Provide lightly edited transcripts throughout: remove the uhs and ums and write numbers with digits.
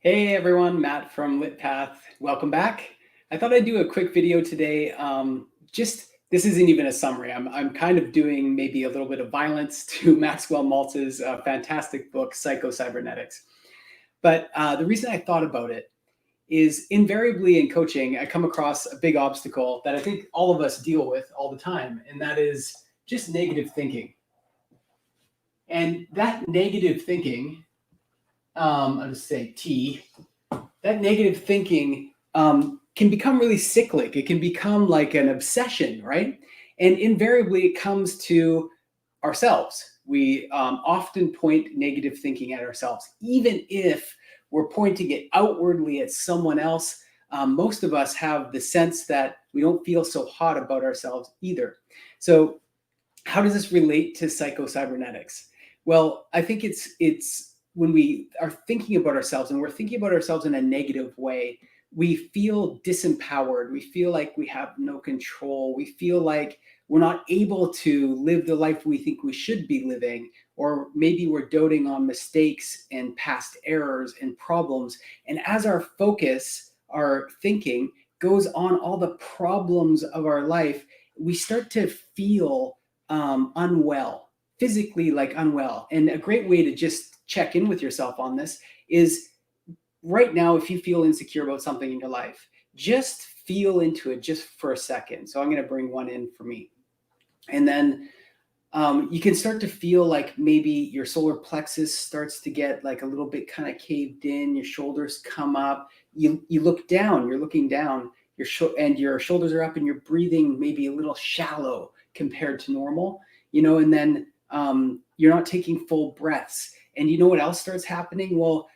Hey everyone, Matt from LitPath. Welcome back. I thought I'd do a quick video today. This isn't even a summary. I'm kind of doing maybe a little bit of violence to Maxwell Maltz's fantastic book, Psycho-Cybernetics. But the reason I thought about it is invariably in coaching, I come across a big obstacle that I think all of us deal with all the time, and that is just negative thinking. And that negative thinking, I'll just say T, that negative thinking can become really cyclic. It can become like an obsession, right? And invariably it comes to ourselves. We often point negative thinking at ourselves. Even if we're pointing it outwardly at someone else, most of us have the sense that we don't feel so hot about ourselves either. So how does this relate to psycho-cybernetics? Well, I think it's when we are thinking about ourselves and we're thinking about ourselves in a negative way, we feel disempowered. We feel like we have no control. We feel like we're not able to live the life we think we should be living, or maybe we're doting on mistakes and past errors and problems. And as our focus, our thinking goes on all the problems of our life, we start to feel unwell, physically like unwell. And a great way to just check in with yourself on this is right now, if you feel insecure about something in your life, just feel into it just for a second. So I'm going to bring one in for me. And then you can start to feel like maybe your solar plexus starts to get like a little bit kind of caved in, your shoulders come up, you look down, you're looking down, and your shoulders are up and you're breathing maybe a little shallow compared to normal, and then you're not taking full breaths. And you know what else starts happening? Well,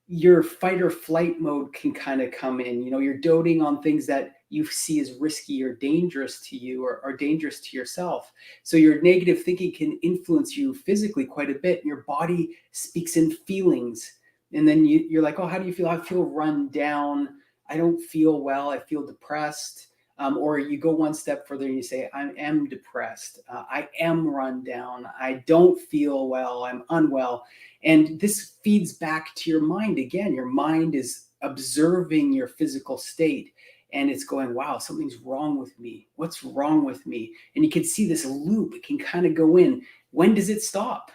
your fight or flight mode can kind of come in. You're doting on things that you see as risky or dangerous to you, or dangerous to yourself. So your negative thinking can influence you physically quite a bit. Your body speaks in feelings. And then you're like, oh, how do you feel? I feel run down. I don't feel well. I feel depressed. Or you go one step further and you say, I am depressed. I am run down. I don't feel well. I'm unwell. And this feeds back to your mind again. Your mind is observing your physical state and it's going, wow, something's wrong with me. What's wrong with me? And you can see this loop. It can kind of go in. When does it stop?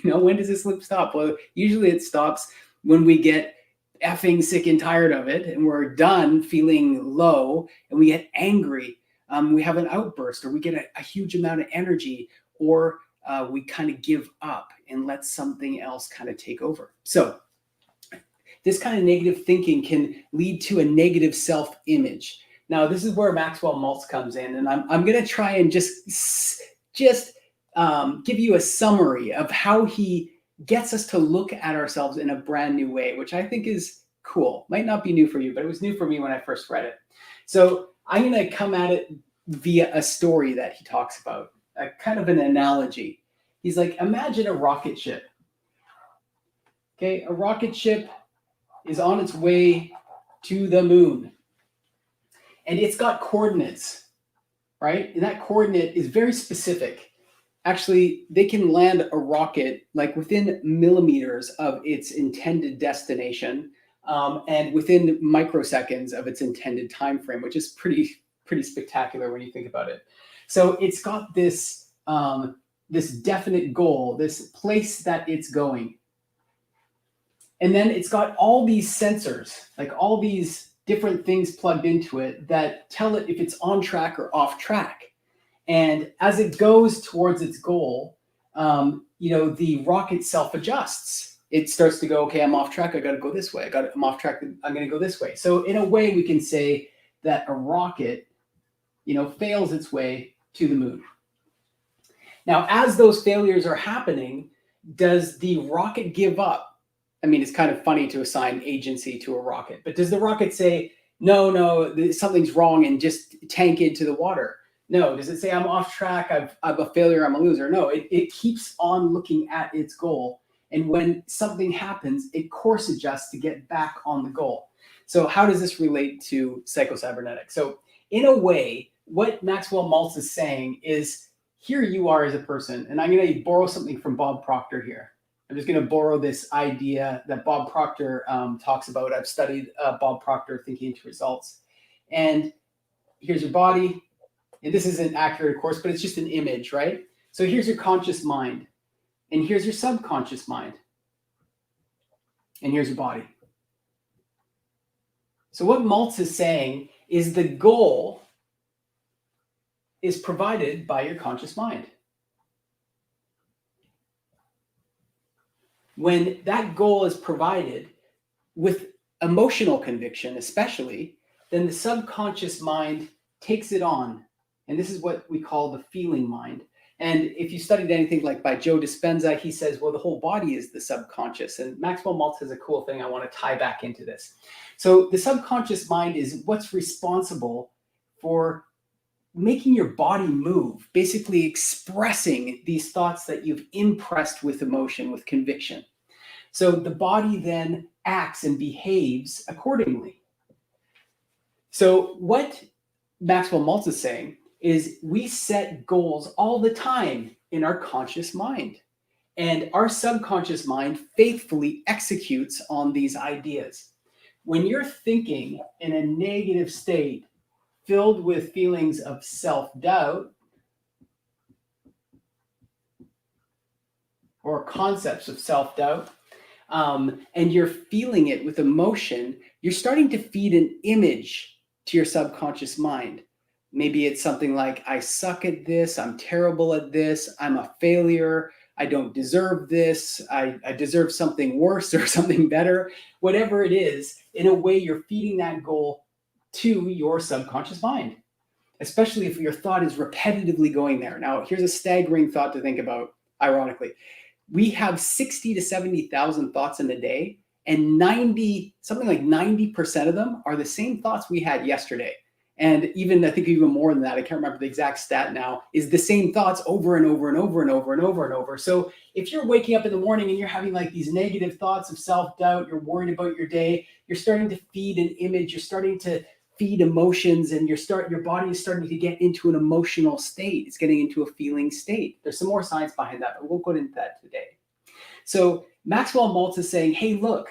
When does this loop stop? Well, usually it stops when we get effing sick and tired of it and we're done feeling low and we get angry. We have an outburst, or we get a huge amount of energy, or we kind of give up and let something else kind of take over. So this kind of negative thinking can lead to a negative self-image. Now, this is where Maxwell Maltz comes in, and I'm going to try and just give you a summary of how he gets us to look at ourselves in a brand new way, which I think is cool. Might not be new for you, but it was new for me when I first read it. So I'm going to come at it via a story that he talks about, a kind of an analogy. He's like, imagine a rocket ship. Okay, a rocket ship is on its way to the moon. And it's got coordinates, right? And that coordinate is very specific. Actually, they can land a rocket like within millimeters of its intended destination, and within microseconds of its intended time frame, which is pretty spectacular when you think about it. So it's got this this definite goal, this place that it's going. And then it's got all these sensors, like all these different things plugged into it that tell it if it's on track or off track. And as it goes towards its goal, the rocket self-adjusts. It starts to go, okay, I'm off track. I got to go this way. I'm off track. I'm going to go this way. So in a way, we can say that a rocket, fails its way to the moon. Now, as those failures are happening, does the rocket give up? I mean, it's kind of funny to assign agency to a rocket, but does the rocket say, no, something's wrong and just tank into the water? No. Does it say, I'm off track, I'm a failure, I'm a loser? No, it keeps on looking at its goal. And when something happens, it course adjusts to get back on the goal. So how does this relate to psycho-cybernetics? So in a way, what Maxwell Maltz is saying is, here you are as a person, and I'm going to borrow something from Bob Proctor here. I'm just going to borrow this idea that Bob Proctor talks about. I've studied Bob Proctor, Thinking into Results. And here's your body. And this isn't accurate, of course, but it's just an image, right? So here's your conscious mind. And here's your subconscious mind. And here's your body. So what Maltz is saying is the goal is provided by your conscious mind. When that goal is provided with emotional conviction, especially, then the subconscious mind takes it on. And this is what we call the feeling mind. And if you studied anything like by Joe Dispenza, he says, well, the whole body is the subconscious. And Maxwell Maltz has a cool thing I want to tie back into this. So the subconscious mind is what's responsible for making your body move, basically expressing these thoughts that you've impressed with emotion, with conviction. So the body then acts and behaves accordingly. So what Maxwell Maltz is saying is we set goals all the time in our conscious mind. And our subconscious mind faithfully executes on these ideas. When you're thinking in a negative state, filled with feelings of self-doubt or concepts of self-doubt, and you're feeling it with emotion, you're starting to feed an image to your subconscious mind. Maybe it's something like, I suck at this, I'm terrible at this, I'm a failure, I don't deserve this, I deserve something worse or something better. Whatever it is, in a way you're feeding that goal to your subconscious mind, especially if your thought is repetitively going there. Now, here's a staggering thought to think about, ironically. We have 60 to 70,000 thoughts in a day, and something like 90% of them are the same thoughts we had yesterday. And even, I think even more than that, I can't remember the exact stat now, is the same thoughts over and over and over and over and over and over. So if you're waking up in the morning and you're having like these negative thoughts of self-doubt, you're worried about your day, you're starting to feed an image, you're starting to feed emotions, and your body is starting to get into an emotional state. It's getting into a feeling state. There's some more science behind that, but we'll go into that today. So Maxwell Maltz is saying, hey, look,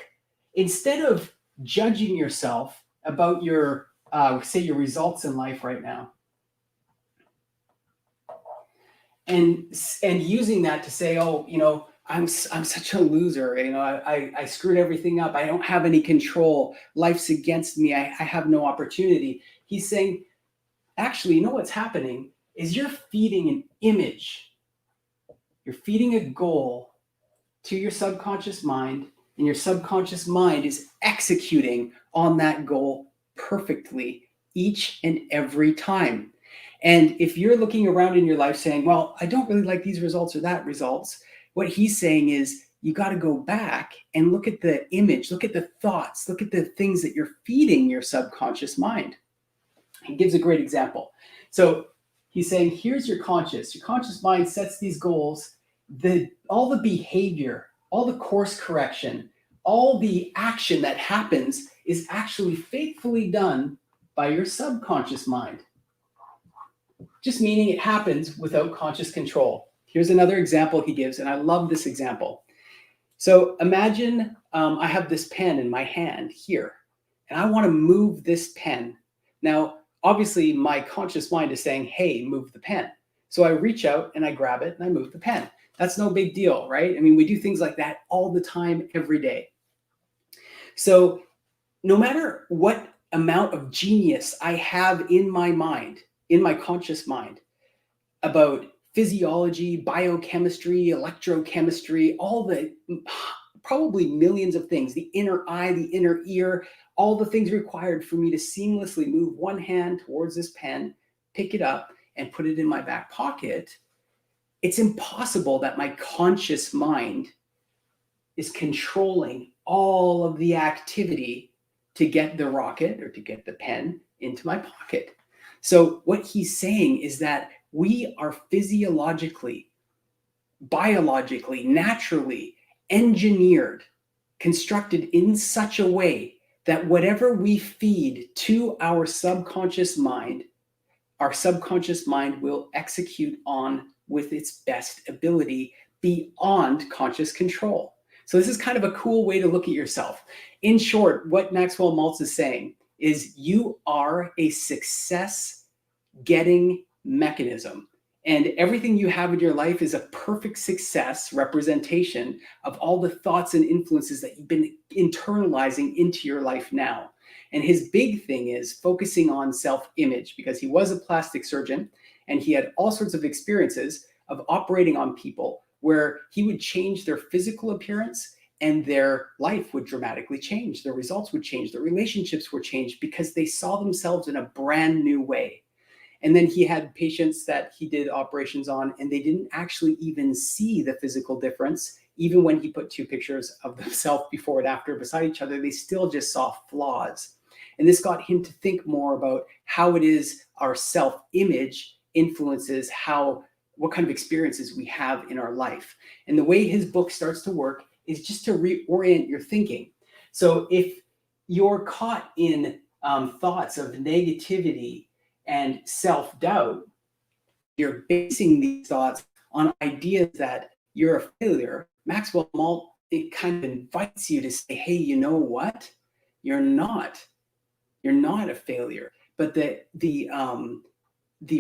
instead of judging yourself about your, say your results in life right now, and using that to say, oh, you know, I'm such a loser. You know, I screwed everything up. I don't have any control. Life's against me. I have no opportunity. He's saying, actually, you know what's happening is you're feeding an image. You're feeding a goal to your subconscious mind, and your subconscious mind is executing on that goal perfectly each and every time. And if you're looking around in your life saying, well, I don't really like these results or that results, what he's saying is you got to go back and look at the image, look at the thoughts, look at the things that you're feeding your subconscious mind. He gives a great example. So he's saying, here's your conscious mind sets these goals, all the behavior, all the course correction, all the action that happens is actually faithfully done by your subconscious mind. Just meaning it happens without conscious control. Here's another example he gives, and I love this example. So imagine I have this pen in my hand here, and I want to move this pen. Now, obviously, my conscious mind is saying, hey, move the pen. So I reach out and I grab it and I move the pen. That's no big deal, right? I mean, we do things like that all the time, every day. So no matter what amount of genius I have in my mind, in my conscious mind, about physiology, biochemistry, electrochemistry, all the probably millions of things, the inner eye, the inner ear, all the things required for me to seamlessly move one hand towards this pen, pick it up, and put it in my back pocket, it's impossible that my conscious mind is controlling all of the activity to get the rocket or to get the pen into my pocket. So what he's saying is that we are physiologically, biologically, naturally engineered, constructed in such a way that whatever we feed to our subconscious mind will execute on with its best ability, beyond conscious control. So this is kind of a cool way to look at yourself. In short, what Maxwell Maltz is saying is you are a success getting mechanism. And everything you have in your life is a perfect success representation of all the thoughts and influences that you've been internalizing into your life now. And his big thing is focusing on self-image, because he was a plastic surgeon and he had all sorts of experiences of operating on people where he would change their physical appearance and their life would dramatically change. Their results would change. Their relationships were changed because they saw themselves in a brand new way. And then he had patients that he did operations on and they didn't actually even see the physical difference. Even when he put two pictures of themselves before and after beside each other, they still just saw flaws. And this got him to think more about how it is our self-image influences what kind of experiences we have in our life. And the way his book starts to work is just to reorient your thinking. So if you're caught in thoughts of negativity and self-doubt, you're basing these thoughts on ideas that you're a failure. Maxwell Maltz, it kind of invites you to say, hey, you know what? You're not a failure. But the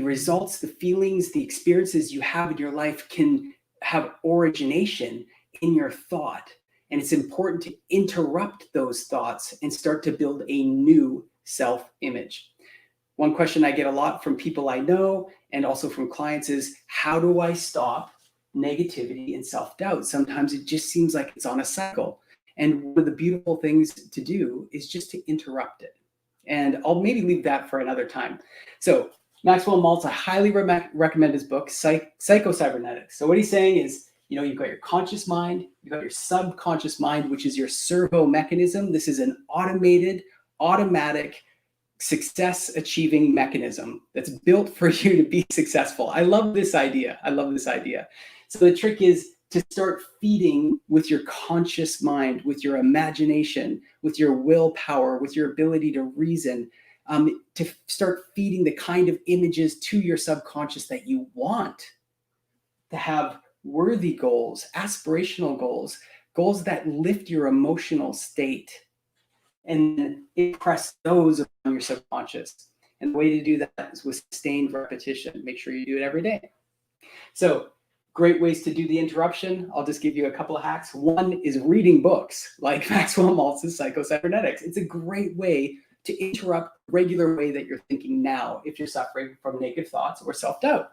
results, the feelings, the experiences you have in your life can have origination in your thought. And it's important to interrupt those thoughts and start to build a new self-image. One question I get a lot from people I know and also from clients is, how do I stop negativity and self-doubt? Sometimes it just seems like it's on a cycle. And one of the beautiful things to do is just to interrupt it. And I'll maybe leave that for another time. So Maxwell Maltz, I highly recommend his book, Psycho-Cybernetics. So what he's saying is, you've got your conscious mind, you've got your subconscious mind, which is your servo mechanism. This is an automatic success achieving mechanism that's built for you to be successful. I love this idea. So the trick is to start feeding with your conscious mind, with your imagination, with your willpower, with your ability to reason, to start feeding the kind of images to your subconscious that you want, to have worthy goals, aspirational goals, goals that lift your emotional state, and impress those on your subconscious. And the way to do that is with sustained repetition. Make sure you do it every day. So great ways to do the interruption. I'll just give you a couple of hacks. One is reading books like Maxwell Maltz's Psycho-Cybernetics. It's a great way to interrupt the regular way that you're thinking now if you're suffering from negative thoughts or self-doubt.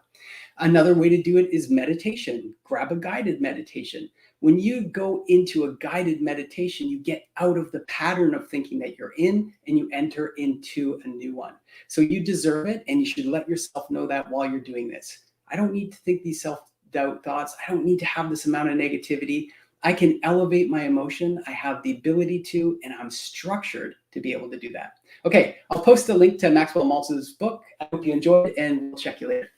Another way to do it is meditation. Grab a guided meditation. When you go into a guided meditation, you get out of the pattern of thinking that you're in and you enter into a new one. So you deserve it, and you should let yourself know that while you're doing this. I don't need to think these self-doubt thoughts. I don't need to have this amount of negativity. I can elevate my emotion. I have the ability to, and I'm structured to be able to do that. Okay, I'll post a link to Maxwell Maltz's book. I hope you enjoyed it, and we'll check you later.